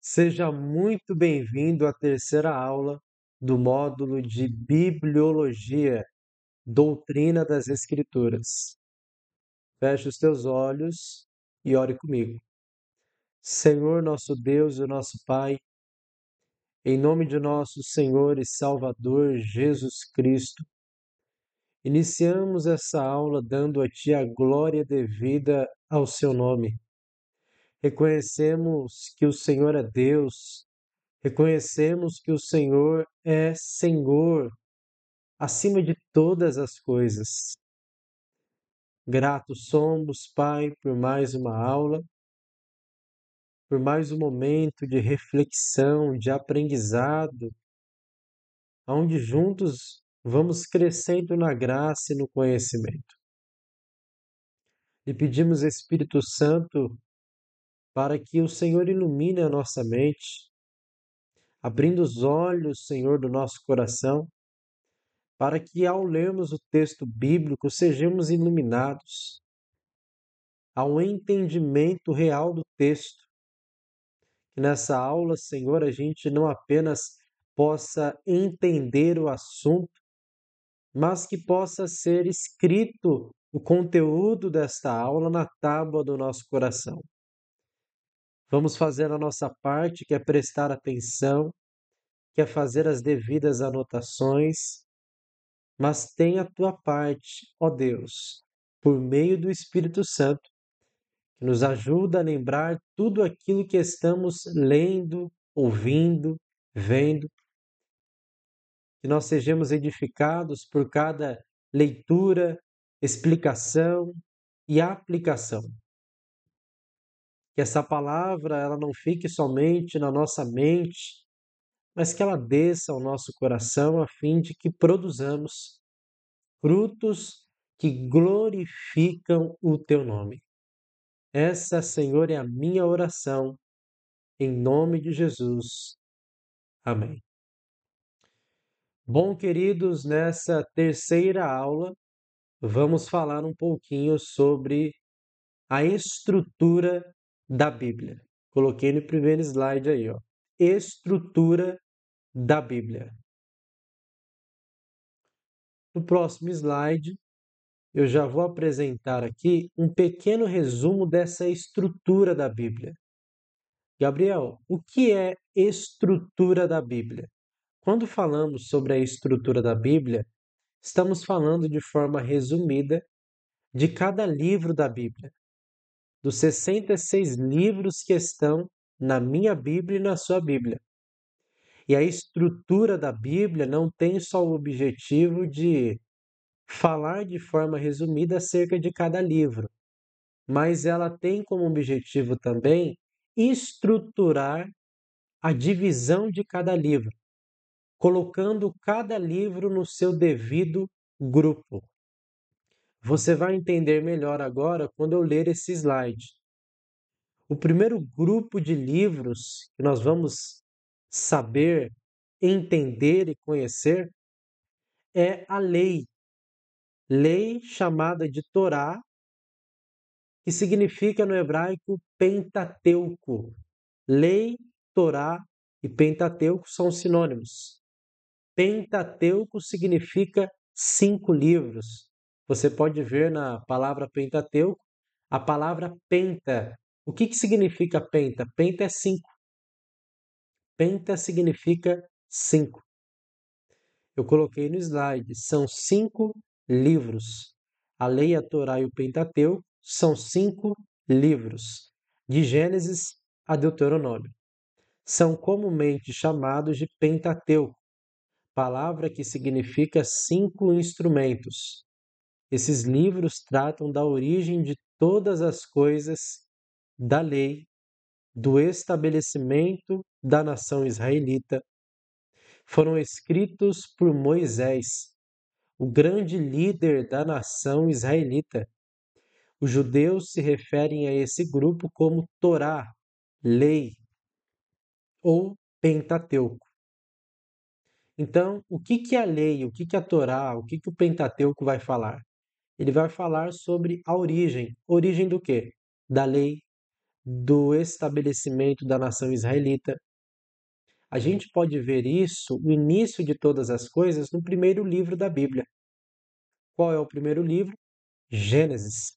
Seja muito bem-vindo à terceira aula do módulo de Bibliologia, Doutrina das Escrituras. Feche os teus olhos e ore comigo. Senhor, nosso Deus e nosso Pai, em nome de nosso Senhor e Salvador Jesus Cristo, iniciamos essa aula dando a Ti a glória devida ao Seu nome. Reconhecemos que o Senhor é Deus. Reconhecemos que o Senhor é Senhor acima de todas as coisas. Gratos somos, Pai, por mais uma aula, por mais um momento de reflexão, de aprendizado, onde juntos vamos crescendo na graça e no conhecimento. E pedimos, Espírito Santo, para que o Senhor ilumine a nossa mente, abrindo os olhos, Senhor, do nosso coração, para que ao lermos o texto bíblico sejamos iluminados ao entendimento real do texto. Que nessa aula, Senhor, a gente não apenas possa entender o assunto, mas que possa ser escrito o conteúdo desta aula na tábua do nosso coração. Vamos fazer a nossa parte, que é prestar atenção, que é fazer as devidas anotações, mas tem a tua parte, ó Deus, por meio do Espírito Santo, que nos ajuda a lembrar tudo aquilo que estamos lendo, ouvindo, vendo, que nós sejamos edificados por cada leitura, explicação e aplicação. Que essa palavra ela não fique somente na nossa mente, mas que ela desça ao nosso coração a fim de que produzamos frutos que glorificam o teu nome. Essa, Senhor, é a minha oração, em nome de Jesus. Amém. Bom, queridos, nessa terceira aula, vamos falar um pouquinho sobre a estrutura da Bíblia. Coloquei no primeiro slide aí, ó. Estrutura da Bíblia. No próximo slide, eu já vou apresentar aqui um pequeno resumo dessa estrutura da Bíblia. Gabriel, o que é estrutura da Bíblia? Quando falamos sobre a estrutura da Bíblia, estamos falando de forma resumida de cada livro da Bíblia, dos 66 livros que estão na minha Bíblia e na sua Bíblia. E a estrutura da Bíblia não tem só o objetivo de falar de forma resumida acerca de cada livro, mas ela tem como objetivo também estruturar a divisão de cada livro, colocando cada livro no seu devido grupo. Você vai entender melhor agora quando eu ler esse slide. O primeiro grupo de livros que nós vamos saber, entender e conhecer é a lei. Lei chamada de Torá, que significa no hebraico Pentateuco. Lei, Torá e Pentateuco são sinônimos. Pentateuco significa 5 livros. Você pode ver na palavra Pentateuco a palavra penta. O que significa penta? Penta é 5. Penta significa 5. Eu coloquei no slide. São 5 livros. A lei, a Torá e o Pentateuco são 5 livros, de Gênesis a Deuteronômio. São comumente chamados de Pentateuco, palavra que significa 5 instrumentos. Esses livros tratam da origem de todas as coisas, da lei, do estabelecimento da nação israelita. Foram escritos por Moisés, o grande líder da nação israelita. Os judeus se referem a esse grupo como Torá, lei, ou Pentateuco. Então, o que é a lei, o que é a Torá, o que o Pentateuco vai falar? Ele vai falar sobre a origem. Origem do quê? Da lei, do estabelecimento da nação israelita. A gente pode ver isso, o início de todas as coisas, no primeiro livro da Bíblia. Qual é o primeiro livro? Gênesis.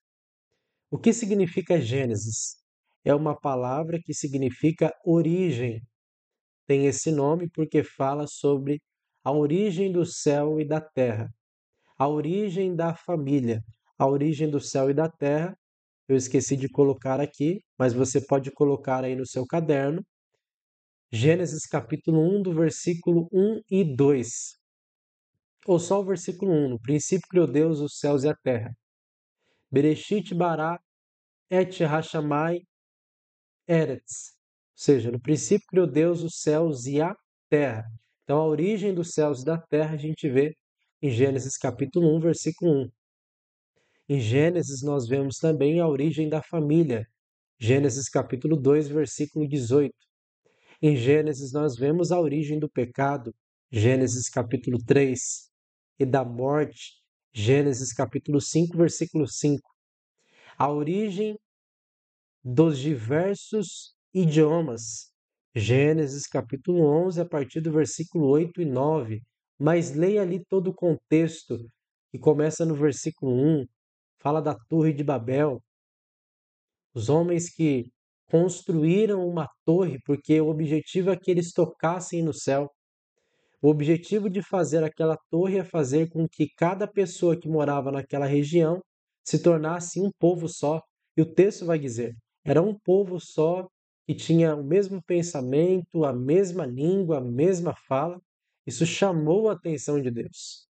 O que significa Gênesis? É uma palavra que significa origem. Tem esse nome porque fala sobre a origem do céu e da terra, a origem da família, a origem do céu e da terra. Eu esqueci de colocar aqui, mas você pode colocar aí no seu caderno. Gênesis capítulo 1, do versículo 1 e 2. Ou só o versículo 1. No princípio criou Deus os céus e a terra. Bereshit bara et hashamai eretz. Ou seja, no princípio criou Deus os céus e a terra. Então, a origem dos céus e da terra a gente vê em Gênesis capítulo 1, versículo 1. Em Gênesis nós vemos também a origem da família. Gênesis capítulo 2, versículo 18. Em Gênesis nós vemos a origem do pecado. Gênesis capítulo 3. E da morte. Gênesis capítulo 5, versículo 5. A origem dos diversos idiomas. Gênesis capítulo 11, a partir do versículo 8 e 9. Mas leia ali todo o contexto, que começa no versículo 1, fala da Torre de Babel, os homens que construíram uma torre porque o objetivo é que eles tocassem no céu. O objetivo de fazer aquela torre é fazer com que cada pessoa que morava naquela região se tornasse um povo só. E o texto vai dizer: era um povo só que tinha o mesmo pensamento, a mesma língua, a mesma fala. Isso chamou a atenção de Deus.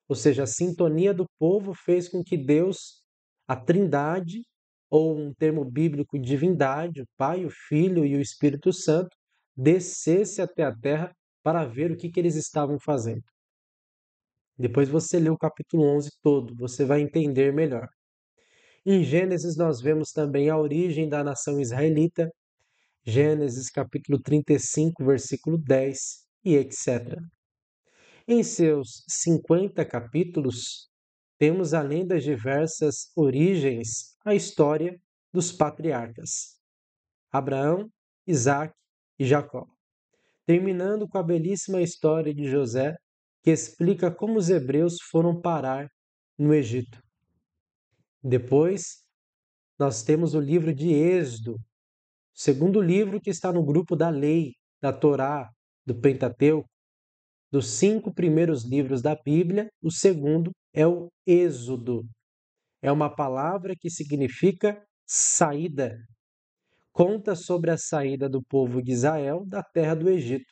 Ou seja, a sintonia do povo fez com que Deus, a Trindade, ou um termo bíblico, divindade, o Pai, o Filho e o Espírito Santo, descesse até a terra para ver o que eles estavam fazendo. Depois você lê o capítulo 11 todo, você vai entender melhor. Em Gênesis nós vemos também a origem da nação israelita, Gênesis capítulo 35, versículo 10 e etc. Em seus 50 capítulos, temos, além das diversas origens, a história dos patriarcas, Abraão, Isaque e Jacó, terminando com a belíssima história de José, que explica como os hebreus foram parar no Egito. Depois, nós temos o livro de Êxodo, segundo livro que está no grupo da lei, da Torá, do Pentateuco. Dos 5 primeiros livros da Bíblia, o segundo é o Êxodo. É uma palavra que significa saída. Conta sobre a saída do povo de Israel da terra do Egito,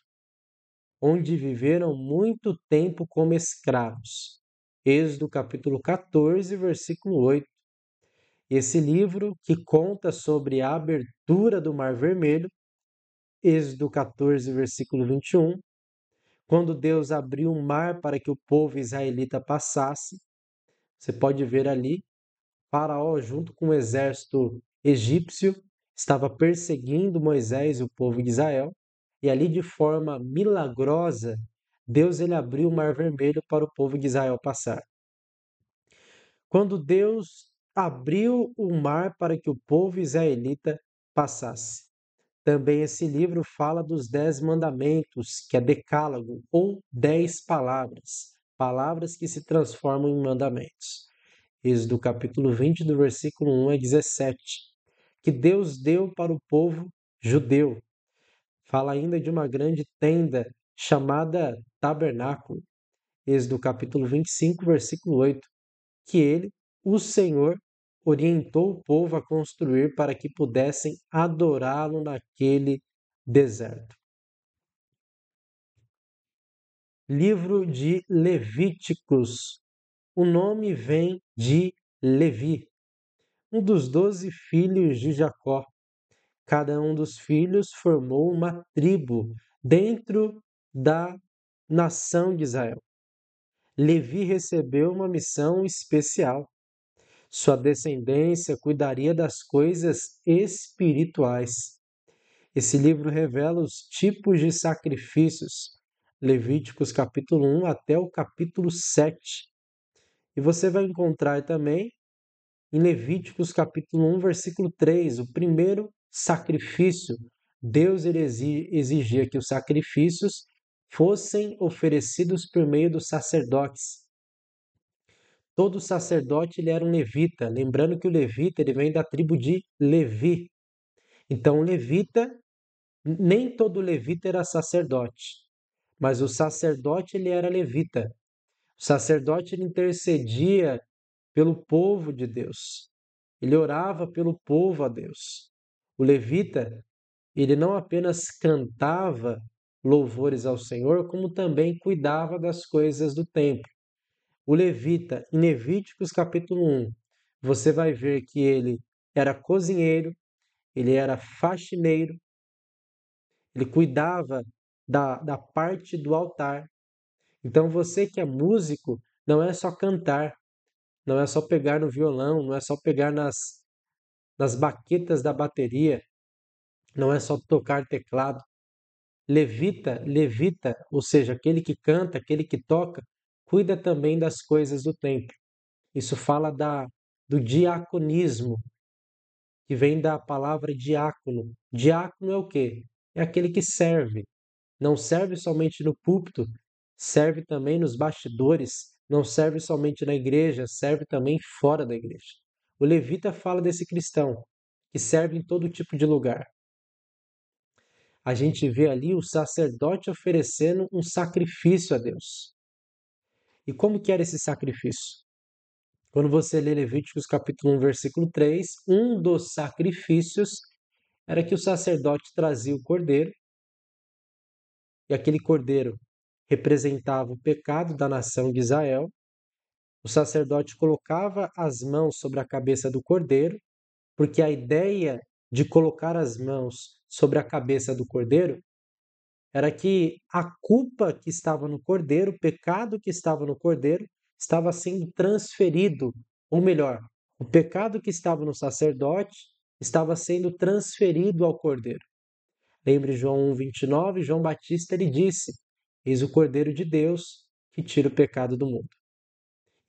onde viveram muito tempo como escravos. Êxodo capítulo 14, versículo 8. Esse livro que conta sobre a abertura do Mar Vermelho, Êxodo 14, versículo 21, quando Deus abriu o mar para que o povo israelita passasse. Você pode ver ali, Faraó, junto com o exército egípcio, estava perseguindo Moisés e o povo de Israel, e ali de forma milagrosa, Deus ele abriu o Mar Vermelho para o povo de Israel passar. Quando Deus abriu o mar para que o povo israelita passasse. Também esse livro fala dos 10 mandamentos, que é decálogo, ou 10 palavras, palavras que se transformam em mandamentos. Êxodo capítulo 20, do versículo 1 a 17, que Deus deu para o povo judeu. Fala ainda de uma grande tenda chamada tabernáculo. Êxodo capítulo 25, versículo 8, que ele, o Senhor, orientou o povo a construir para que pudessem adorá-lo naquele deserto. Livro de Levíticos. O nome vem de Levi, um dos 12 filhos de Jacó. Cada um dos filhos formou uma tribo dentro da nação de Israel. Levi recebeu uma missão especial. Sua descendência cuidaria das coisas espirituais. Esse livro revela os tipos de sacrifícios, Levíticos capítulo 1 até o capítulo 7. E você vai encontrar também em Levíticos capítulo 1, versículo 3, o primeiro sacrifício, Deus ele exigia que os sacrifícios fossem oferecidos por meio dos sacerdotes. Todo sacerdote ele era um levita, lembrando que o levita ele vem da tribo de Levi. Então, o levita, nem todo levita era sacerdote, mas o sacerdote ele era levita. O sacerdote ele intercedia pelo povo de Deus. Ele orava pelo povo a Deus. O levita, ele não apenas cantava louvores ao Senhor, como também cuidava das coisas do templo. O levita, em Levíticos capítulo 1, você vai ver que ele era cozinheiro, ele era faxineiro, ele cuidava da parte do altar. Então você que é músico, não é só cantar, não é só pegar no violão, não é só pegar nas baquetas da bateria, não é só tocar teclado. Levita, ou seja, aquele que canta, aquele que toca, cuida também das coisas do templo. Isso fala do diaconismo, que vem da palavra diácono. Diácono é o quê? É aquele que serve. Não serve somente no púlpito, serve também nos bastidores, não serve somente na igreja, serve também fora da igreja. O levita fala desse cristão que serve em todo tipo de lugar. A gente vê ali o sacerdote oferecendo um sacrifício a Deus. E como que era esse sacrifício? Quando você lê Levíticos capítulo 1, versículo 3, um dos sacrifícios era que o sacerdote trazia o cordeiro, e aquele cordeiro representava o pecado da nação de Israel. O sacerdote colocava as mãos sobre a cabeça do cordeiro, porque a ideia de colocar as mãos sobre a cabeça do cordeiro era que a culpa que estava no cordeiro, o pecado que estava no cordeiro, estava sendo transferido, ou melhor, o pecado que estava no sacerdote estava sendo transferido ao cordeiro. Lembre João 1,29, João Batista ele disse: Eis o Cordeiro de Deus que tira o pecado do mundo.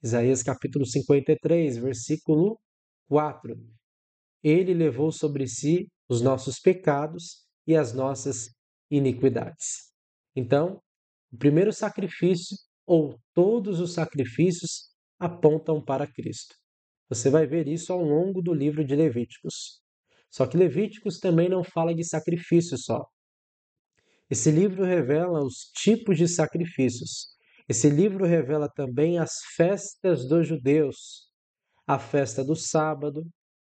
Isaías capítulo 53, versículo 4. Ele levou sobre si os nossos pecados e as nossas iniquidades. Então, o primeiro sacrifício, ou todos os sacrifícios, apontam para Cristo. Você vai ver isso ao longo do livro de Levíticos. Só que Levíticos também não fala de sacrifício só. Esse livro revela os tipos de sacrifícios. Esse livro revela também as festas dos judeus, a festa do sábado,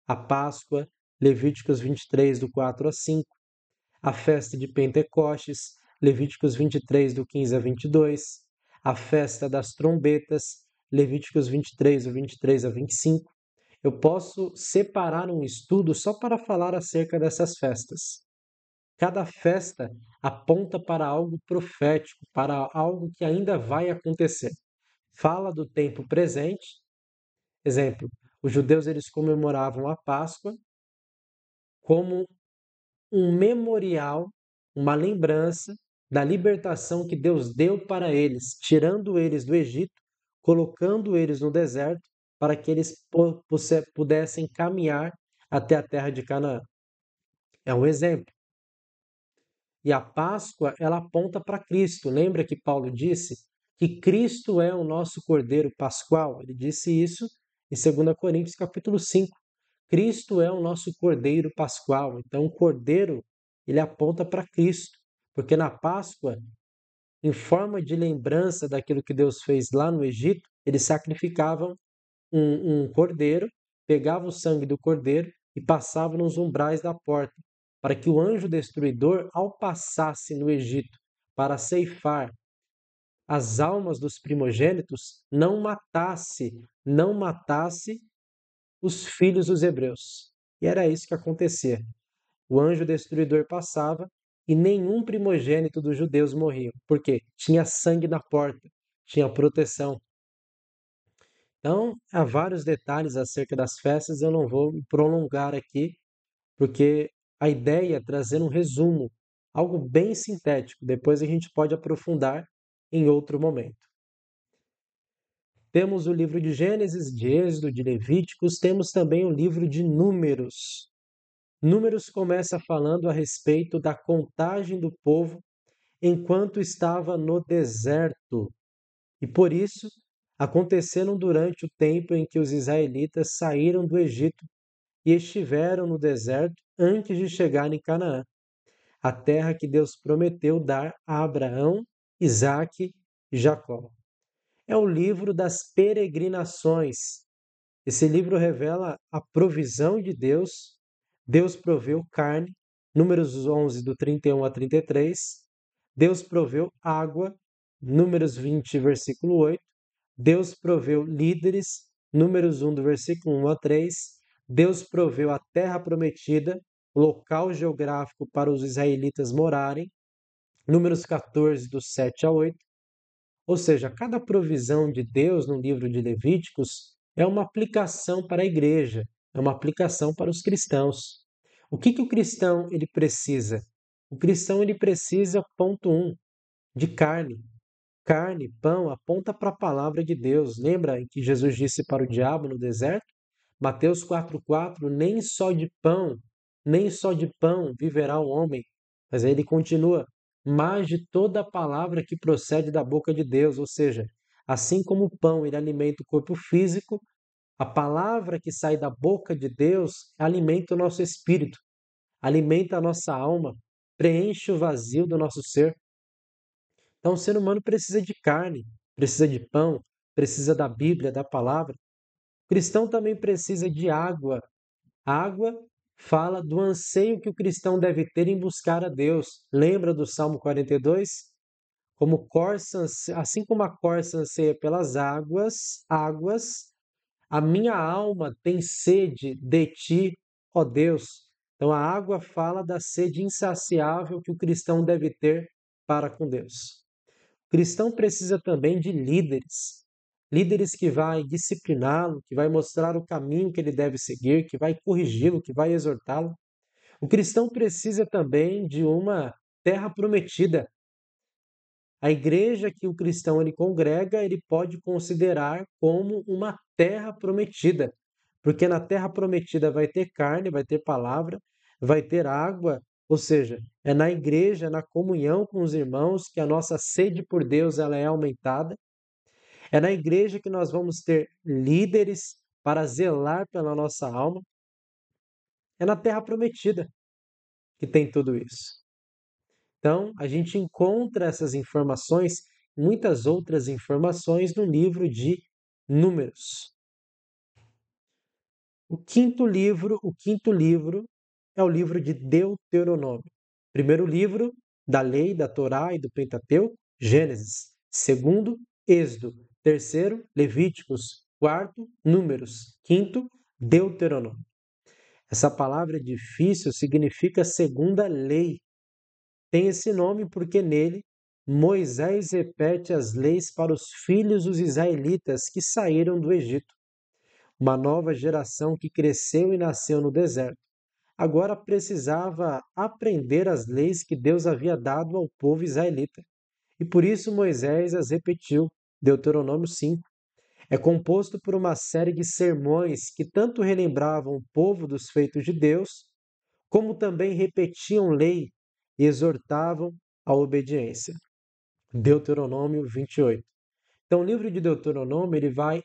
a Páscoa, Levíticos 23, do 4 a 5, a festa de Pentecostes, Levíticos 23, do 15 a 22, a festa das trombetas, Levíticos 23, do 23 a 25. Eu posso separar um estudo só para falar acerca dessas festas. Cada festa aponta para algo profético, para algo que ainda vai acontecer. Fala do tempo presente. Exemplo, os judeus eles comemoravam a Páscoa como um memorial, uma lembrança da libertação que Deus deu para eles, tirando eles do Egito, colocando eles no deserto, para que eles pudessem caminhar até a terra de Canaã. É um exemplo. E a Páscoa, ela aponta para Cristo. Lembra que Paulo disse que Cristo é o nosso Cordeiro Pascual? Ele disse isso em 2 Coríntios capítulo 5. Cristo é o nosso Cordeiro Pascual. Então, o Cordeiro, ele aponta para Cristo. Porque na Páscoa, em forma de lembrança daquilo que Deus fez lá no Egito, eles sacrificavam um cordeiro, pegavam o sangue do cordeiro e passavam nos umbrais da porta, para que o anjo destruidor, ao passasse no Egito para ceifar as almas dos primogênitos, não matasse os filhos dos hebreus. E era isso que acontecia. O anjo destruidor passava e nenhum primogênito dos judeus morria. Por quê? Tinha sangue na porta, tinha proteção. Então, há vários detalhes acerca das festas, eu não vou me prolongar aqui, porque a ideia é trazer um resumo, algo bem sintético. Depois a gente pode aprofundar em outro momento. Temos o livro de Gênesis, de Êxodo, de Levíticos, temos também o livro de Números. Números começa falando a respeito da contagem do povo enquanto estava no deserto. E por isso, aconteceram durante o tempo em que os israelitas saíram do Egito e estiveram no deserto antes de chegar em Canaã, a terra que Deus prometeu dar a Abraão, Isaque e Jacó. É o livro das peregrinações. Esse livro revela a provisão de Deus. Deus proveu carne, Números 11, do 31 a 33. Deus proveu água, Números 20, versículo 8. Deus proveu líderes, Números 1, do versículo 1 a 3. Deus proveu a terra prometida, local geográfico para os israelitas morarem, Números 14, do 7 a 8. Ou seja, cada provisão de Deus no livro de Levíticos é uma aplicação para a igreja, é uma aplicação para os cristãos. O que o cristão ele precisa? O cristão ele precisa, ponto 1, de carne. Carne, pão, aponta para a palavra de Deus. Lembra que Jesus disse para o diabo no deserto? Mateus 4,4, nem só de pão viverá o homem. Mas aí ele continua, mas de toda a palavra que procede da boca de Deus. Ou seja, assim como o pão ele alimenta o corpo físico, a palavra que sai da boca de Deus alimenta o nosso espírito, alimenta a nossa alma, preenche o vazio do nosso ser. Então, o ser humano precisa de carne, precisa de pão, precisa da Bíblia, da palavra. O cristão também precisa de água. A água fala do anseio que o cristão deve ter em buscar a Deus. Lembra do Salmo 42? Assim como a corça anseia pelas águas, a minha alma tem sede de ti, ó Deus. Então a água fala da sede insaciável que o cristão deve ter para com Deus. O cristão precisa também de líderes. Líderes que vai discipliná-lo, que vai mostrar o caminho que ele deve seguir, que vai corrigi-lo, que vai exortá-lo. O cristão precisa também de uma terra prometida. A igreja que o cristão ele congrega, ele pode considerar como uma terra prometida, porque na terra prometida vai ter carne, vai ter palavra, vai ter água, ou seja, é na igreja, na comunhão com os irmãos que a nossa sede por Deus ela é aumentada. É na igreja que nós vamos ter líderes para zelar pela nossa alma. É na terra prometida que tem tudo isso. Então, a gente encontra essas informações, muitas outras informações no livro de Números. O quinto livro é o livro de Deuteronômio. Primeiro livro da lei, da Torá e do Pentateuco, Gênesis. Segundo, Êxodo. Terceiro, Levíticos. Quarto, Números. Quinto, Deuteronômio. Essa palavra difícil significa segunda lei. Tem esse nome porque nele Moisés repete as leis para os filhos dos israelitas que saíram do Egito. Uma nova geração que cresceu e nasceu no deserto. Agora precisava aprender as leis que Deus havia dado ao povo israelita. E por isso Moisés as repetiu. Deuteronômio 5. É composto por uma série de sermões que tanto relembravam o povo dos feitos de Deus, como também repetiam lei e exortavam à obediência. Deuteronômio 28. Então, o livro de Deuteronômio ele vai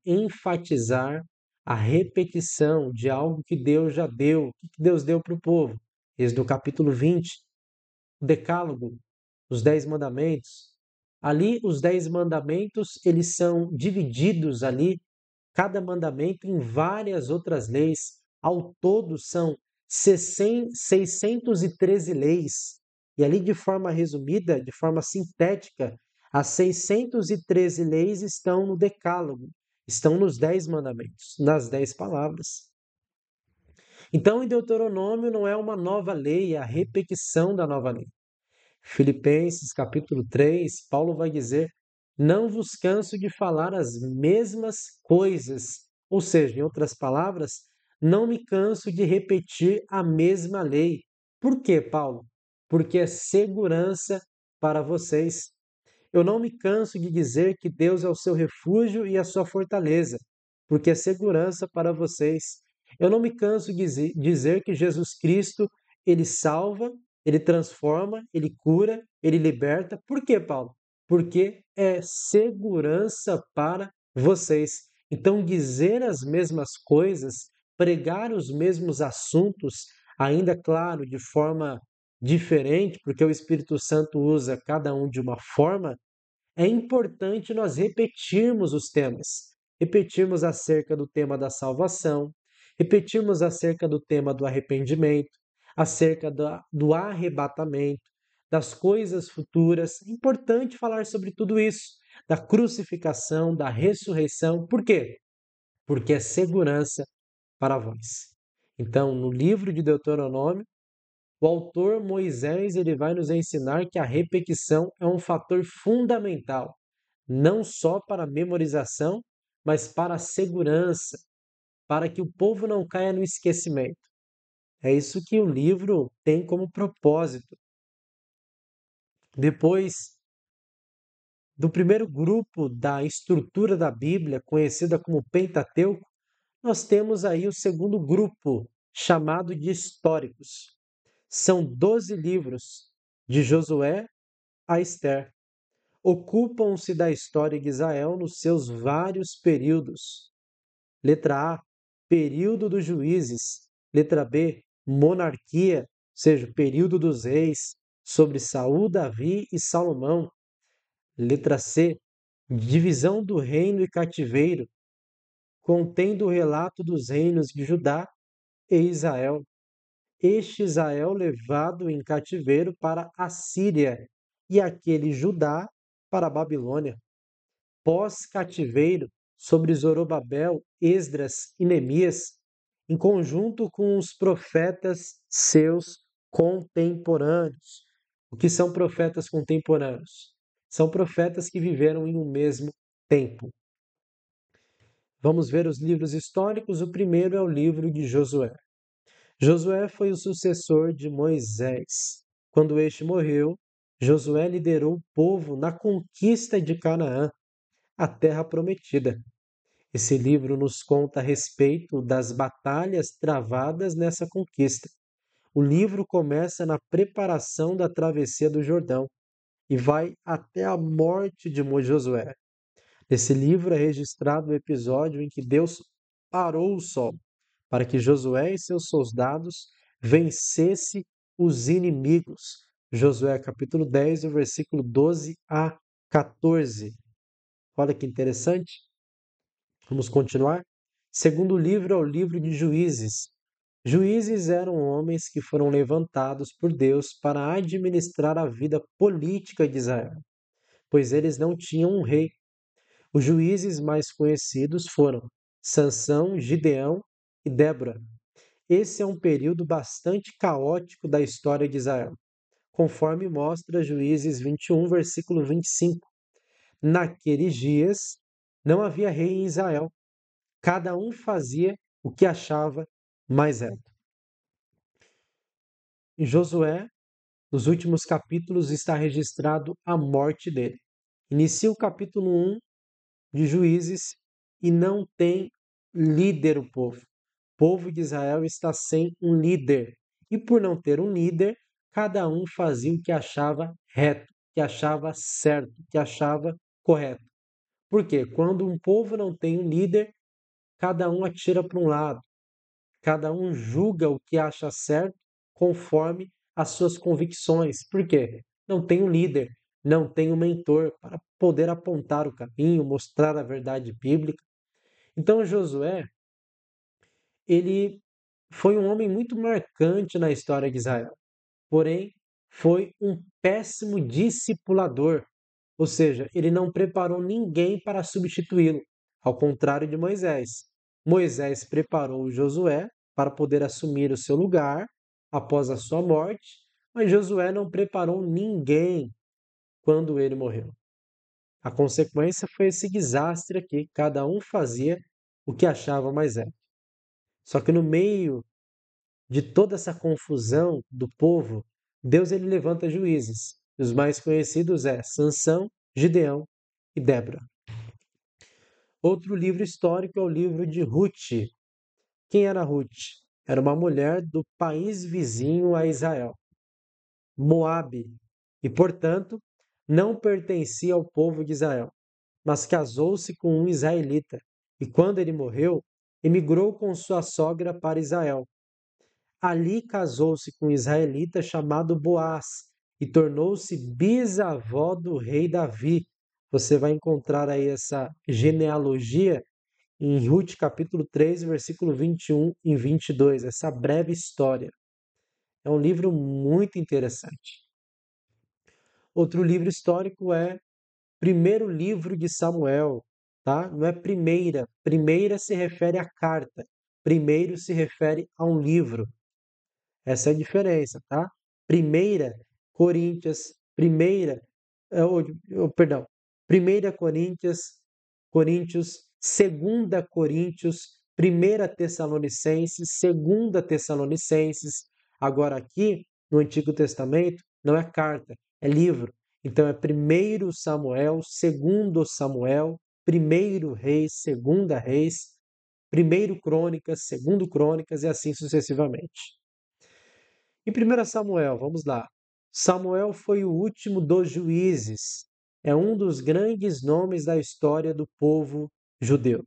enfatizar a repetição de algo que Deus já deu. O que Deus deu para o povo? Êxodo capítulo 20, o Decálogo, os 10 mandamentos. Ali, os 10 mandamentos, eles são divididos ali, cada mandamento, em várias outras leis. Ao todo, são 613 leis. E ali, de forma resumida, de forma sintética, as 613 leis estão no Decálogo, estão nos 10 mandamentos, nas 10 palavras. Então, em Deuteronômio não é uma nova lei, é a repetição da nova lei. Filipenses capítulo 3, Paulo vai dizer: não vos canso de falar as mesmas coisas. Ou seja, em outras palavras, não me canso de repetir a mesma lei. Por quê, Paulo? Porque é segurança para vocês. Eu não me canso de dizer que Deus é o seu refúgio e a sua fortaleza, porque é segurança para vocês. Eu não me canso de dizer que Jesus Cristo, ele salva, ele transforma, ele cura, ele liberta. Por quê, Paulo? Porque é segurança para vocês. Então, dizer as mesmas coisas, pregar os mesmos assuntos, ainda claro, de forma diferente, porque o Espírito Santo usa cada um de uma forma, é importante nós repetirmos os temas. Repetirmos acerca do tema da salvação, repetirmos acerca do tema do arrependimento, acerca do arrebatamento, das coisas futuras. É importante falar sobre tudo isso, da crucificação, da ressurreição. Por quê? Porque é segurança para vós. Então, no livro de Deuteronômio, o autor Moisés ele vai nos ensinar que a repetição é um fator fundamental, não só para a memorização, mas para a segurança, para que o povo não caia no esquecimento. É isso que o livro tem como propósito. Depois do primeiro grupo da estrutura da Bíblia, conhecida como Pentateuco, nós temos aí o segundo grupo, chamado de históricos. São 12 livros, de Josué a Esther. Ocupam-se da história de Israel nos seus vários períodos. Letra A, período dos juízes. Letra B, monarquia, ou seja, período dos reis, sobre Saul, Davi e Salomão. Letra C, divisão do reino e cativeiro, contendo o relato dos reinos de Judá e Israel. Este Israel levado em cativeiro para a Síria e aquele Judá para a Babilônia. Pós-cativeiro, sobre Zorobabel, Esdras e Neemias, em conjunto com os profetas seus contemporâneos. O que são profetas contemporâneos? São profetas que viveram em um mesmo tempo. Vamos ver os livros históricos. O primeiro é o livro de Josué. Josué foi o sucessor de Moisés. Quando este morreu, Josué liderou o povo na conquista de Canaã, a terra prometida. Esse livro nos conta a respeito das batalhas travadas nessa conquista. O livro começa na preparação da travessia do Jordão e vai até a morte de Josué. Nesse livro é registrado o episódio em que Deus parou o sol para que Josué e seus soldados vencessem os inimigos. Josué capítulo 10, versículo 12 a 14. Olha que interessante. Vamos continuar? Segundo livro é o livro de Juízes. Juízes eram homens que foram levantados por Deus para administrar a vida política de Israel, pois eles não tinham um rei. Os juízes mais conhecidos foram Sansão, Gideão e Débora. Esse é um período bastante caótico da história de Israel, conforme mostra Juízes 21, versículo 25. Naqueles dias não havia rei em Israel. Cada um fazia o que achava mais reto. Em Josué, nos últimos capítulos, está registrado a morte dele. Inicia o capítulo 1 de Juízes e não tem líder o povo. O povo de Israel está sem um líder. E por não ter um líder, cada um fazia o que achava reto, que achava certo, que achava correto. Por quê? Quando um povo não tem um líder, cada um atira para um lado, cada um julga o que acha certo conforme as suas convicções. Por quê? Não tem um líder, não tem um mentor para poder apontar o caminho, mostrar a verdade bíblica. Então Josué, ele foi um homem muito marcante na história de Israel. Porém, foi um péssimo discipulador, ou seja, ele não preparou ninguém para substituí-lo, ao contrário de Moisés. Moisés preparou Josué para poder assumir o seu lugar após a sua morte, mas Josué não preparou ninguém quando ele morreu. A consequência foi esse desastre aqui, cada um fazia o que achava mais certo. Só que no meio de toda essa confusão do povo, Deus ele levanta juízes. Os mais conhecidos é Sansão, Gideão e Débora. Outro livro histórico é o livro de Ruth, Quem era Ruth? Era uma mulher do país vizinho a Israel, Moabe, e, portanto, não pertencia ao povo de Israel, mas casou-se com um israelita, e quando ele morreu, emigrou com sua sogra para Israel. Ali casou-se com um israelita chamado Boaz e tornou-se bisavó do rei Davi. Você vai encontrar aí essa genealogia em Ruth capítulo 3, versículo 21 e 22, essa breve história. É um livro muito interessante. Outro livro histórico é Primeiro Livro de Samuel, tá? Não é primeira. Primeira se refere à carta. Primeiro se refere a um livro. Essa é a diferença, tá? Primeira Coríntios, perdão, Primeira Coríntios, Segunda Coríntios, Primeira Tessalonicenses, Segunda Tessalonicenses. Agora aqui, no Antigo Testamento, não é carta, é livro. Então é Primeiro Samuel, Segundo Samuel, Primeiro Reis, Segunda Reis, Primeiro Crônicas, Segundo Crônicas e assim sucessivamente. Em 1 Samuel, vamos lá. Samuel foi o último dos juízes. É um dos grandes nomes da história do povo judeu.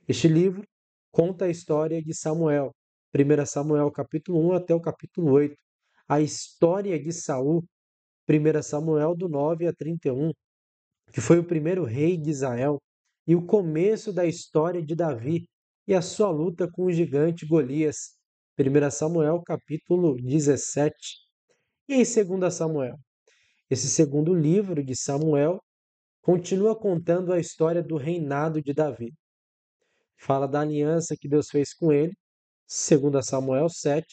Este livro conta a história de Samuel. 1 Samuel capítulo 1 até o capítulo 8. A história de Saul, 1 Samuel do 9 a 31, que foi o primeiro rei de Israel, e o começo da história de Davi e a sua luta com o gigante Golias. 1 Samuel capítulo 17. E em 2 Samuel? Esse segundo livro de Samuel continua contando a história do reinado de Davi. Fala da aliança que Deus fez com ele, 2 Samuel 7,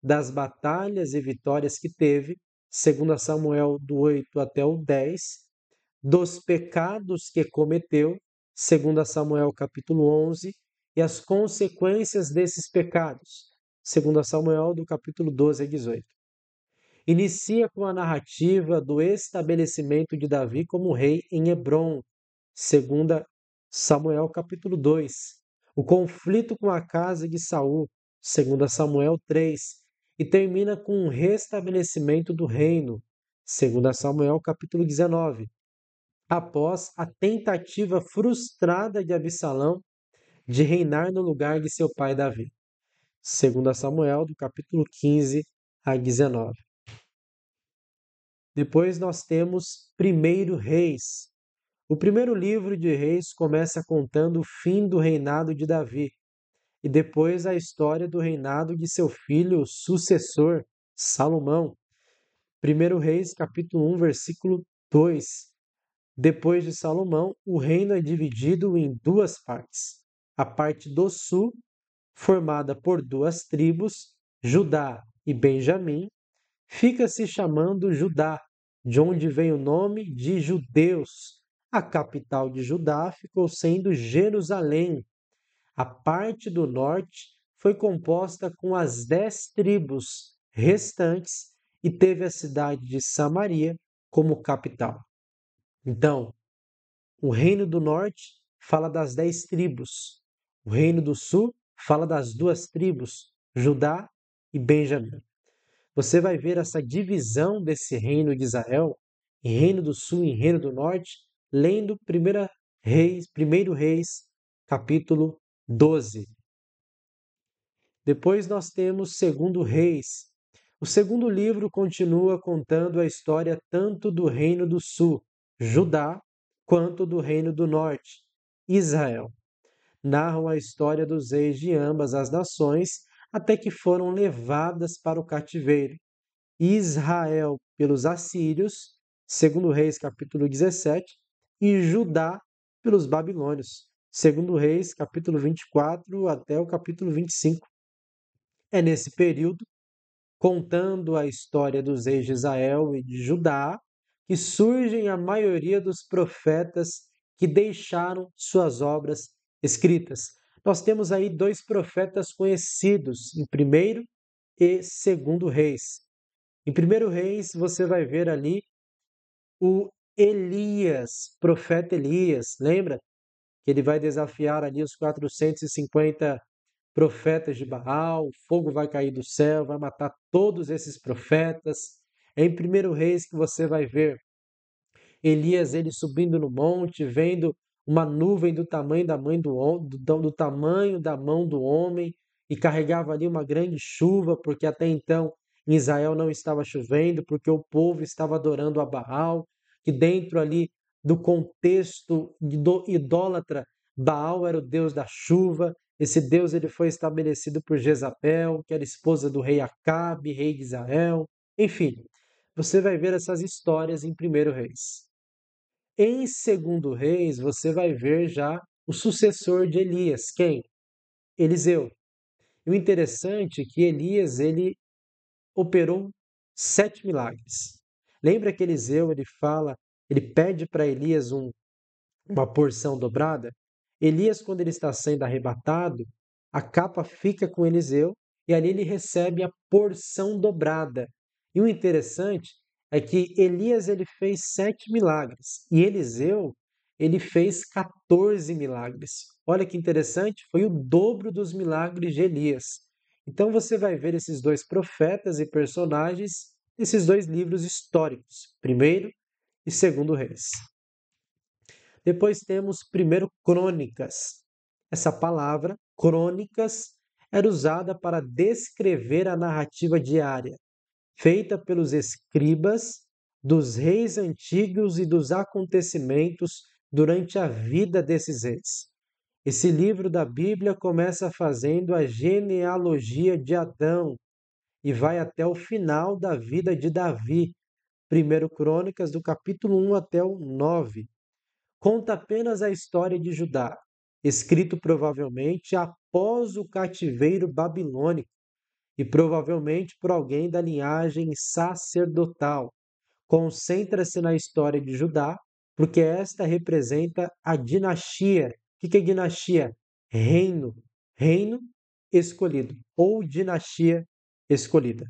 das batalhas e vitórias que teve, 2 Samuel do 8 até o 10, dos pecados que cometeu, 2 Samuel capítulo 11, e as consequências desses pecados, 2 Samuel do capítulo 12 a 18. Inicia com a narrativa do estabelecimento de Davi como rei em Hebrom, 2 Samuel capítulo 2. O conflito com a casa de Saul, 2 Samuel 3. E termina com o restabelecimento do reino, 2 Samuel capítulo 19. Após a tentativa frustrada de Absalão de reinar no lugar de seu pai Davi. 2 Samuel do capítulo 15 a 19. Depois nós temos Primeiro Reis. O primeiro livro de Reis começa contando o fim do reinado de Davi e depois a história do reinado de seu filho sucessor, Salomão. Primeiro Reis, capítulo 1, versículo 2. Depois de Salomão, o reino é dividido em duas partes. A parte do sul, formada por duas tribos, Judá e Benjamim, fica se chamando Judá, de onde vem o nome de judeus. A capital de Judá ficou sendo Jerusalém. A parte do norte foi composta com as 10 tribos restantes e teve a cidade de Samaria como capital. Então, o reino do norte fala das 10 tribos. O reino do sul fala das duas tribos, Judá e Benjamim. Você vai ver essa divisão desse reino de Israel em reino do sul e reino do norte, lendo 1 Reis, capítulo 12. Depois nós temos 2 Reis. O segundo livro continua contando a história tanto do reino do sul, Judá, quanto do reino do norte, Israel. Narram a história dos reis de ambas as nações até que foram levadas para o cativeiro. Israel pelos assírios, 2 Reis capítulo 17, e Judá pelos babilônios, 2 Reis capítulo 24 até o capítulo 25. É nesse período, contando a história dos reis de Israel e de Judá, que surgem a maioria dos profetas que deixaram suas obras escritas. Nós temos aí dois profetas conhecidos em 1 e 2 Reis. Em 1 Reis, você vai ver ali o Elias, profeta Elias. Lembra que ele vai desafiar ali os 450 profetas de Baal, o fogo vai cair do céu, vai matar todos esses profetas. É em 1 Reis que você vai ver Elias ele subindo no monte, vendo uma nuvem do tamanho da do tamanho da mão do homem, e carregava ali uma grande chuva, porque até então em Israel não estava chovendo, porque o povo estava adorando a Baal, que dentro ali do contexto do idólatra, Baal era o deus da chuva. Esse deus ele foi estabelecido por Jezabel, que era esposa do rei Acabe, rei de Israel. Enfim, você vai ver essas histórias em 1 Reis. Em 2 Reis, você vai ver já o sucessor de Elias. Quem? Eliseu. E o interessante é que Elias ele operou 7 milagres. Lembra que Eliseu ele pede para Elias uma porção dobrada? Elias, quando ele está sendo arrebatado, a capa fica com Eliseu e ali ele recebe a porção dobrada. E o interessante é que Elias ele fez 7 milagres e Eliseu ele fez 14 milagres. Olha que interessante, foi o dobro dos milagres de Elias. Então você vai ver esses dois profetas e personagens nesses dois livros históricos, 1 e 2 Reis. Depois temos 1 Crônicas. Essa palavra, crônicas, era usada para descrever a narrativa diária, feita pelos escribas dos reis antigos e dos acontecimentos durante a vida desses reis. Esse livro da Bíblia começa fazendo a genealogia de Adão e vai até o final da vida de Davi. 1 Crônicas, do capítulo 1 até o 9. Conta apenas a história de Judá, escrito provavelmente após o cativeiro babilônico e provavelmente por alguém da linhagem sacerdotal. Concentra-se na história de Judá, porque esta representa a dinastia. O que é dinastia? Reino. Reino escolhido, ou dinastia escolhida.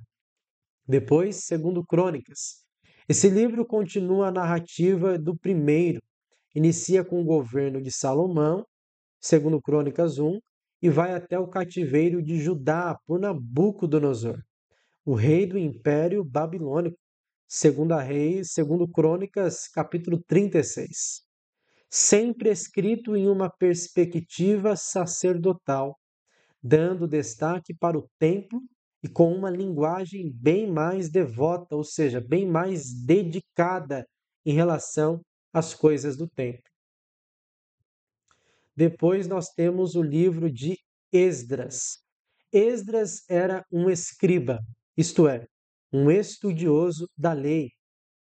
Depois, 2 Crônicas. Esse livro continua a narrativa do primeiro. Inicia com o governo de Salomão, 2 Crônicas 1, e vai até o cativeiro de Judá por Nabucodonosor, o rei do Império Babilônico, 2 Crônicas, capítulo 36. Sempre escrito em uma perspectiva sacerdotal, dando destaque para o templo e com uma linguagem bem mais devota, ou seja, bem mais dedicada em relação às coisas do templo. Depois nós temos o livro de Esdras. Esdras era um escriba, isto é, um estudioso da lei.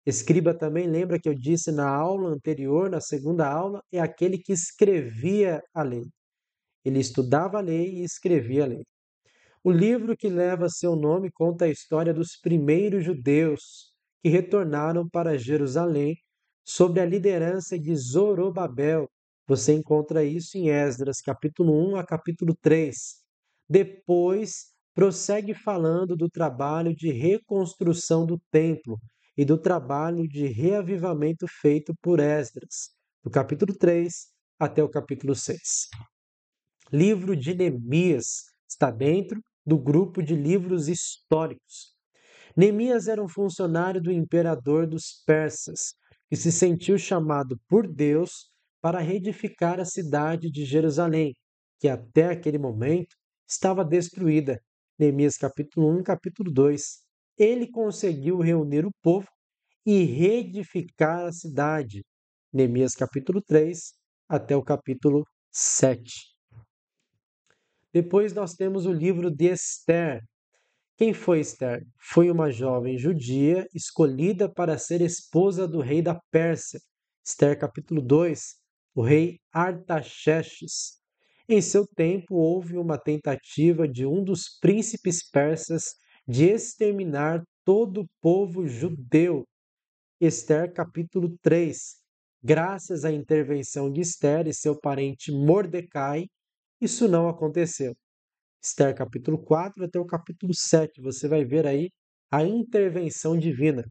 Escriba também, lembra que eu disse na aula anterior, na segunda aula, é aquele que escrevia a lei. Ele estudava a lei e escrevia a lei. O livro que leva seu nome conta a história dos primeiros judeus que retornaram para Jerusalém sob a liderança de Zorobabel. Você encontra isso em Esdras, capítulo 1 a capítulo 3. Depois, prossegue falando do trabalho de reconstrução do templo e do trabalho de reavivamento feito por Esdras, do capítulo 3 até o capítulo 6. Livro de Neemias está dentro do grupo de livros históricos. Neemias era um funcionário do imperador dos persas, que se sentiu chamado por Deus para reedificar a cidade de Jerusalém, que até aquele momento estava destruída. Neemias capítulo 1 e capítulo 2. Ele conseguiu reunir o povo e reedificar a cidade. Neemias capítulo 3 até o capítulo 7. Depois nós temos o livro de Esther. Quem foi Esther? Foi uma jovem judia escolhida para ser esposa do rei da Pérsia. Esther capítulo 2, o rei Artaxerxes. Em seu tempo houve uma tentativa de um dos príncipes persas de exterminar todo o povo judeu. Esther capítulo 3. Graças à intervenção de Esther e seu parente Mordecai, isso não aconteceu. Esther capítulo 4 até o capítulo 7, você vai ver aí a intervenção divina.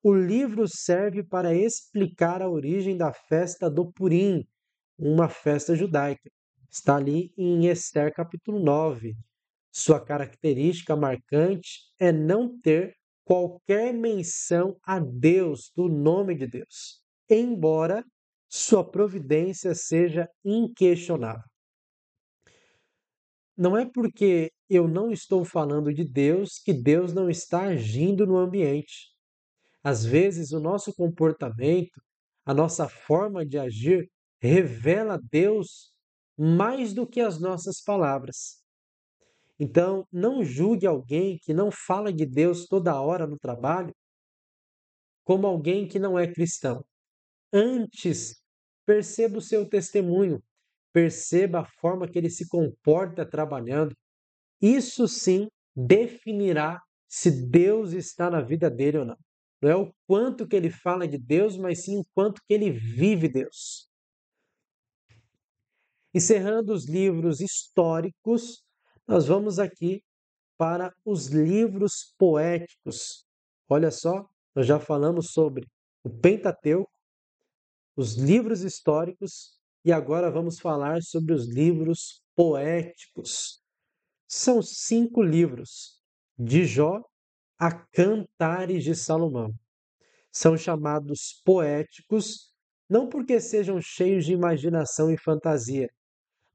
O livro serve para explicar a origem da festa do Purim, uma festa judaica. Está ali em Ester capítulo 9. Sua característica marcante é não ter qualquer menção a Deus, do nome de Deus, embora sua providência seja inquestionável. Não é porque eu não estou falando de Deus que Deus não está agindo no ambiente. Às vezes, o nosso comportamento, a nossa forma de agir, revela Deus mais do que as nossas palavras. Então, não julgue alguém que não fala de Deus toda hora no trabalho como alguém que não é cristão. Antes, perceba o seu testemunho, perceba a forma que ele se comporta trabalhando. Isso sim definirá se Deus está na vida dele ou não. Não é o quanto que ele fala de Deus, mas sim o quanto que ele vive Deus. Encerrando os livros históricos, nós vamos aqui para os livros poéticos. Olha só, nós já falamos sobre o Pentateuco, os livros históricos e agora vamos falar sobre os livros poéticos. São 5 livros, de Jó a Cantares de Salomão. São chamados poéticos não porque sejam cheios de imaginação e fantasia,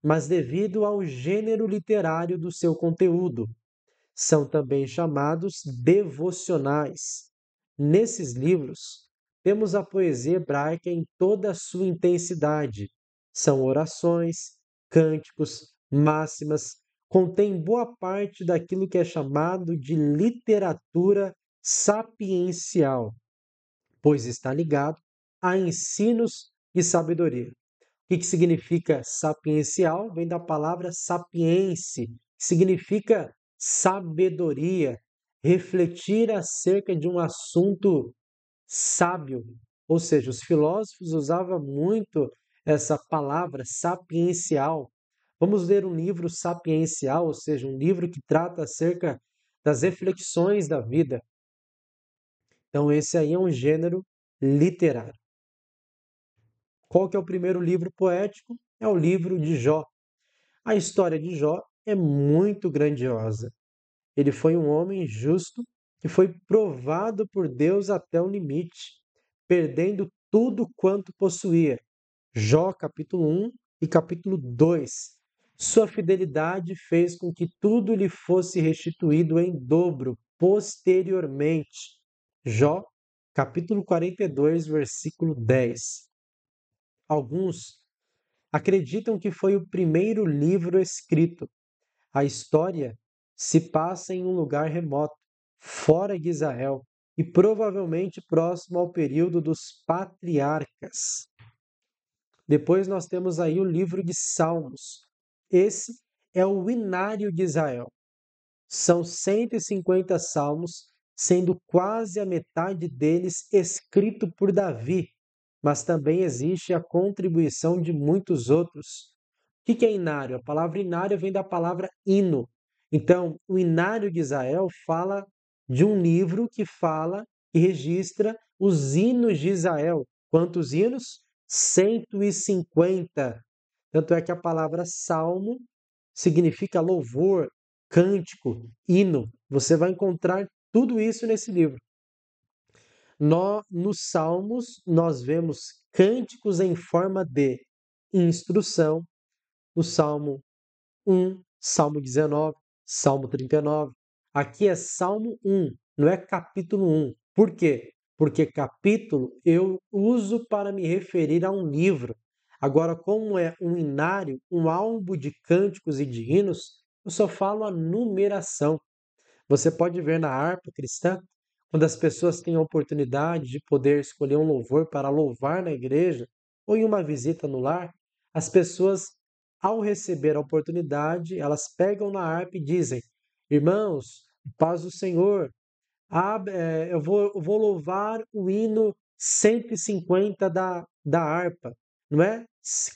mas devido ao gênero literário do seu conteúdo. São também chamados devocionais. Nesses livros, temos a poesia hebraica em toda a sua intensidade. São orações, cânticos, máximas, contém boa parte daquilo que é chamado de literatura sapiencial, pois está ligado a ensinos e sabedoria. O que significa sapiencial? Vem da palavra sapiense, que significa sabedoria, refletir acerca de um assunto sábio. Ou seja, os filósofos usavam muito essa palavra sapiencial. Vamos ler um livro sapiencial, ou seja, um livro que trata acerca das reflexões da vida. Então, esse aí é um gênero literário. Qual que é o primeiro livro poético? É o livro de Jó. A história de Jó é muito grandiosa. Ele foi um homem justo que foi provado por Deus até o limite, perdendo tudo quanto possuía. Jó capítulo 1 e capítulo 2. Sua fidelidade fez com que tudo lhe fosse restituído em dobro posteriormente. Jó capítulo 42, versículo 10. Alguns acreditam que foi o primeiro livro escrito. A história se passa em um lugar remoto, fora de Israel, e provavelmente próximo ao período dos patriarcas. Depois nós temos aí o livro de Salmos. Esse é o inário de Israel. São 150 salmos, sendo quase a metade deles escrito por Davi, mas também existe a contribuição de muitos outros. O que é inário? A palavra inário vem da palavra hino. Então, o inário de Israel fala de um livro que fala e registra os hinos de Israel. Quantos hinos? 150. Tanto é que a palavra salmo significa louvor, cântico, hino. Você vai encontrar tudo isso nesse livro. Nos Salmos, nós vemos cânticos em forma de instrução, no Salmo 1, Salmo 19, Salmo 39. Aqui é Salmo 1, não é capítulo 1. Por quê? Porque capítulo eu uso para me referir a um livro. Agora, como é um inário, um álbum de cânticos e de hinos, eu só falo a numeração. Você pode ver na harpa cristã, quando as pessoas têm a oportunidade de poder escolher um louvor para louvar na igreja ou em uma visita no lar, as pessoas, ao receber a oportunidade, elas pegam na harpa e dizem: Irmãos, paz do Senhor, eu vou louvar o hino 150 da harpa, não é?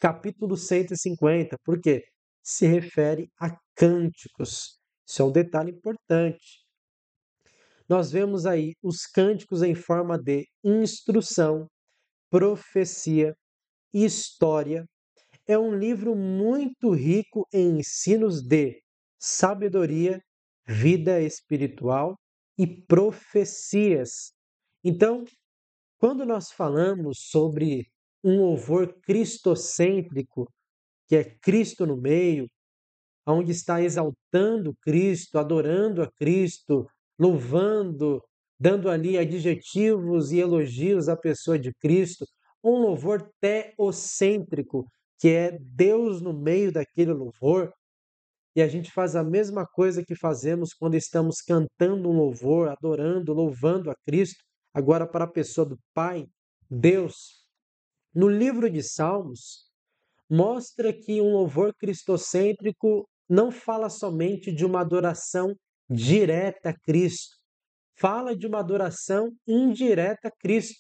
Capítulo 150. Por quê? Se refere a cânticos. Isso é um detalhe importante. Nós vemos aí os cânticos em forma de instrução, profecia, história. É um livro muito rico em ensinos de sabedoria, vida espiritual e profecias. Então, quando nós falamos sobre um louvor cristocêntrico, que é Cristo no meio, onde está exaltando Cristo, adorando a Cristo, louvando, dando ali adjetivos e elogios à pessoa de Cristo, um louvor teocêntrico, que é Deus no meio daquele louvor, e a gente faz a mesma coisa que fazemos quando estamos cantando um louvor, adorando, louvando a Cristo, agora para a pessoa do Pai, Deus. No livro de Salmos, mostra que um louvor cristocêntrico não fala somente de uma adoração direta a Cristo, fala de uma adoração indireta a Cristo.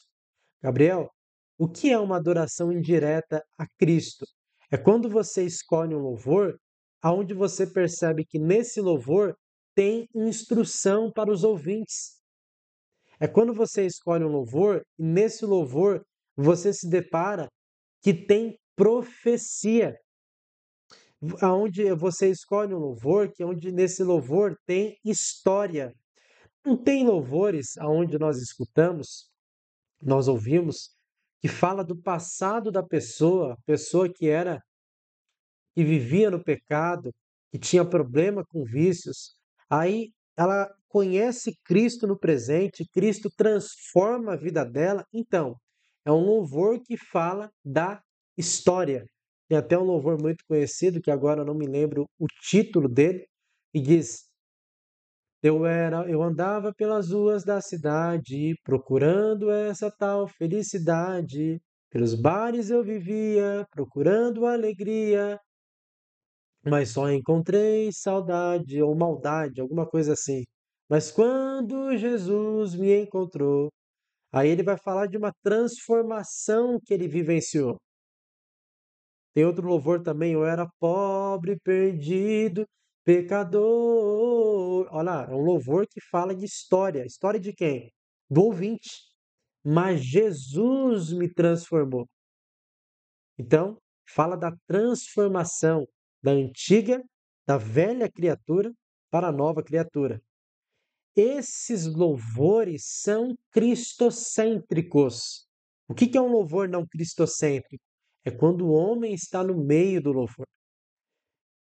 Gabriel, o que é uma adoração indireta a Cristo? É quando você escolhe um louvor, aonde você percebe que nesse louvor tem instrução para os ouvintes. É quando você escolhe um louvor e nesse louvor você se depara que tem profecia, aonde você escolhe um louvor, que é onde nesse louvor tem história. Não tem louvores aonde nós escutamos, nós ouvimos, que fala do passado da pessoa, pessoa que vivia no pecado, que tinha problema com vícios. Aí ela conhece Cristo no presente, Cristo transforma a vida dela. Então, é um louvor que fala da história. Tem até um louvor muito conhecido, que agora eu não me lembro o título dele, e diz: eu andava pelas ruas da cidade, procurando essa tal felicidade. Pelos bares eu vivia, procurando alegria, mas só encontrei saudade ou maldade, alguma coisa assim. Mas quando Jesus me encontrou, aí ele vai falar de uma transformação que ele vivenciou. Tem outro louvor também, eu era pobre, perdido, pecador. Olha lá, é um louvor que fala de história. História de quem? Do ouvinte. Mas Jesus me transformou. Então, fala da transformação da antiga, da velha criatura para a nova criatura. Esses louvores são cristocêntricos. O que é um louvor não cristocêntrico? É quando o homem está no meio do louvor.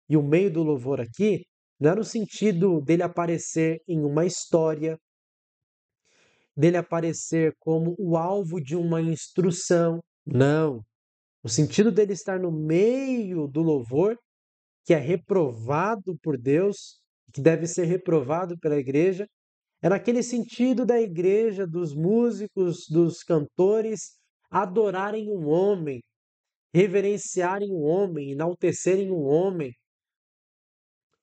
E o meio do louvor aqui não é no sentido dele aparecer em uma história, dele aparecer como o alvo de uma instrução. Não. O sentido dele estar no meio do louvor, que é reprovado por Deus, que deve ser reprovado pela igreja, é naquele sentido da igreja, dos músicos, dos cantores adorarem um homem, reverenciarem um homem, enaltecerem um homem.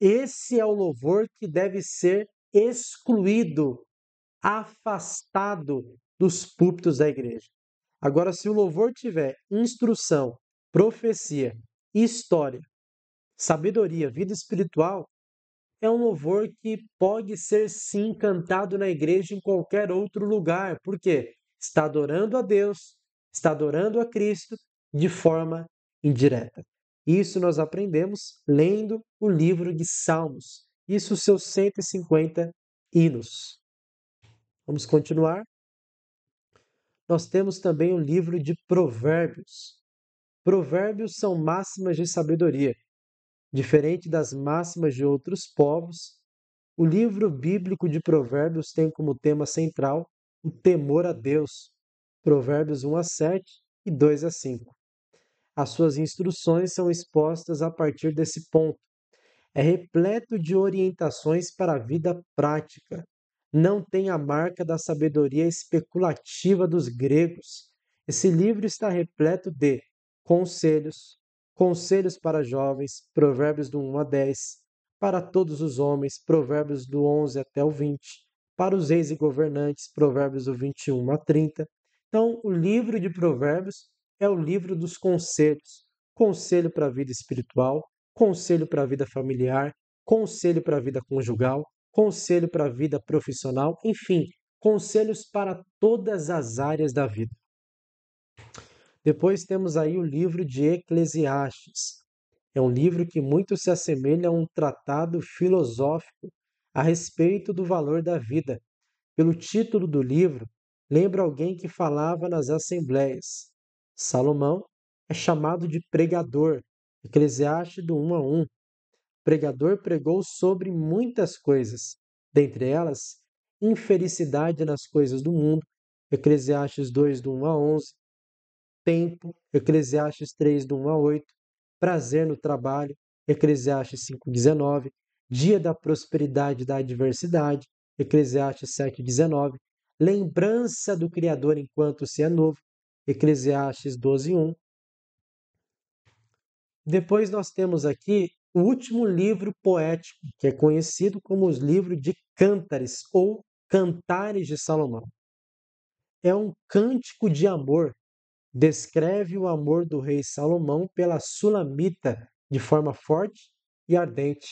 Esse é o louvor que deve ser excluído, afastado dos púlpitos da igreja. Agora, se o louvor tiver instrução, profecia, história, sabedoria, vida espiritual, é um louvor que pode ser sim cantado na igreja em qualquer outro lugar. Por quê? Está adorando a Deus, está adorando a Cristo de forma indireta. Isso nós aprendemos lendo o livro de Salmos. Isso os seus 150 hinos. Vamos continuar? Nós temos também o livro de Provérbios. Provérbios são máximas de sabedoria. Diferente das máximas de outros povos, o livro bíblico de Provérbios tem como tema central o temor a Deus. Provérbios 1 a 7 e 2 a 5. As suas instruções são expostas a partir desse ponto. É repleto de orientações para a vida prática. Não tem a marca da sabedoria especulativa dos gregos. Esse livro está repleto de conselhos, conselhos para jovens, Provérbios do 1 a 10, para todos os homens, Provérbios do 11 até o 20, para os reis e governantes, Provérbios do 21 a 30. Então, o livro de Provérbios é o livro dos conselhos. Conselho para a vida espiritual, conselho para a vida familiar, conselho para a vida conjugal, conselho para a vida profissional, enfim, conselhos para todas as áreas da vida. Depois temos aí o livro de Eclesiastes. É um livro que muito se assemelha a um tratado filosófico a respeito do valor da vida. Pelo título do livro, lembra alguém que falava nas assembleias. Salomão é chamado de pregador. Eclesiastes do 1 a 1. O pregador pregou sobre muitas coisas, dentre elas, infelicidade nas coisas do mundo. Eclesiastes 2 do 1 a 11. Tempo, Eclesiastes 3 do 1 a 8. Prazer no trabalho, Eclesiastes 5:19. Dia da prosperidade e da adversidade, Eclesiastes 7:19. Lembrança do Criador enquanto se é novo, Eclesiastes 12:1. Depois nós temos aqui o último livro poético, que é conhecido como os livros de Cântares ou Cantares de Salomão. É um cântico de amor, descreve o amor do rei Salomão pela Sulamita de forma forte e ardente.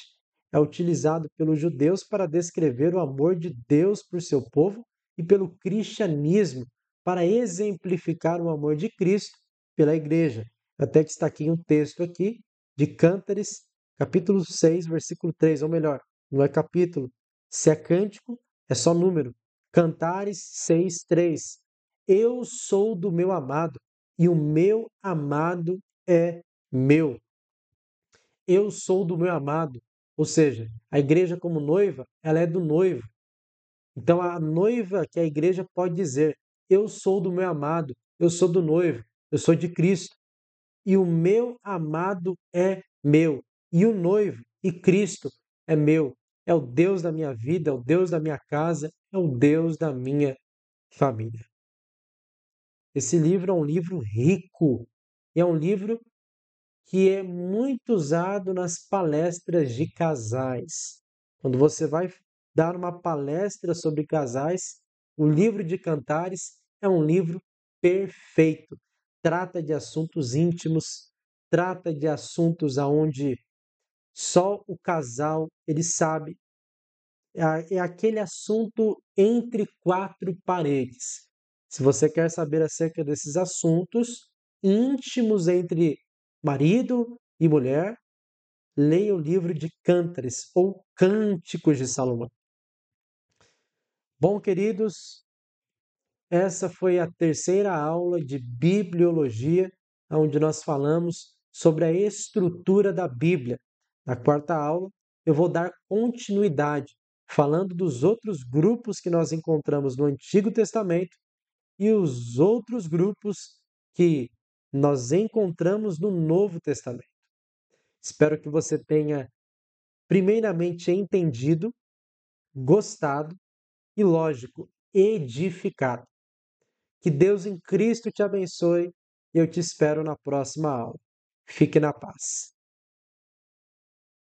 É utilizado pelos judeus para descrever o amor de Deus por seu povo e pelo cristianismo para exemplificar o amor de Cristo pela igreja. Até destaquei um texto aqui de Cântares, capítulo 6, versículo 3, ou melhor, não é capítulo, se é cântico, é só número. Cantares 6, 3. Eu sou do meu amado, e o meu amado é meu. Eu sou do meu amado. Ou seja, a igreja como noiva, ela é do noivo. Então a noiva que a igreja pode dizer: eu sou do meu amado, eu sou do noivo, eu sou de Cristo. E o meu amado é meu. E o noivo e Cristo é meu. É o Deus da minha vida, é o Deus da minha casa, é o Deus da minha família. Esse livro é um livro rico. É um livro que é muito usado nas palestras de casais. Quando você vai dar uma palestra sobre casais, o livro de Cantares é um livro perfeito. Trata de assuntos íntimos, trata de assuntos aonde só o casal ele sabe. É aquele assunto entre quatro paredes. Se você quer saber acerca desses assuntos íntimos entre marido e mulher, leia o livro de Cântares ou Cânticos de Salomão. Bom, queridos, essa foi a terceira aula de bibliologia, onde nós falamos sobre a estrutura da Bíblia. Na quarta aula, eu vou dar continuidade, falando dos outros grupos que nós encontramos no Antigo Testamento e os outros grupos que nós encontramos no Novo Testamento. Espero que você tenha, primeiramente, entendido, gostado e, lógico, edificado. Que Deus em Cristo te abençoe e eu te espero na próxima aula. Fique na paz.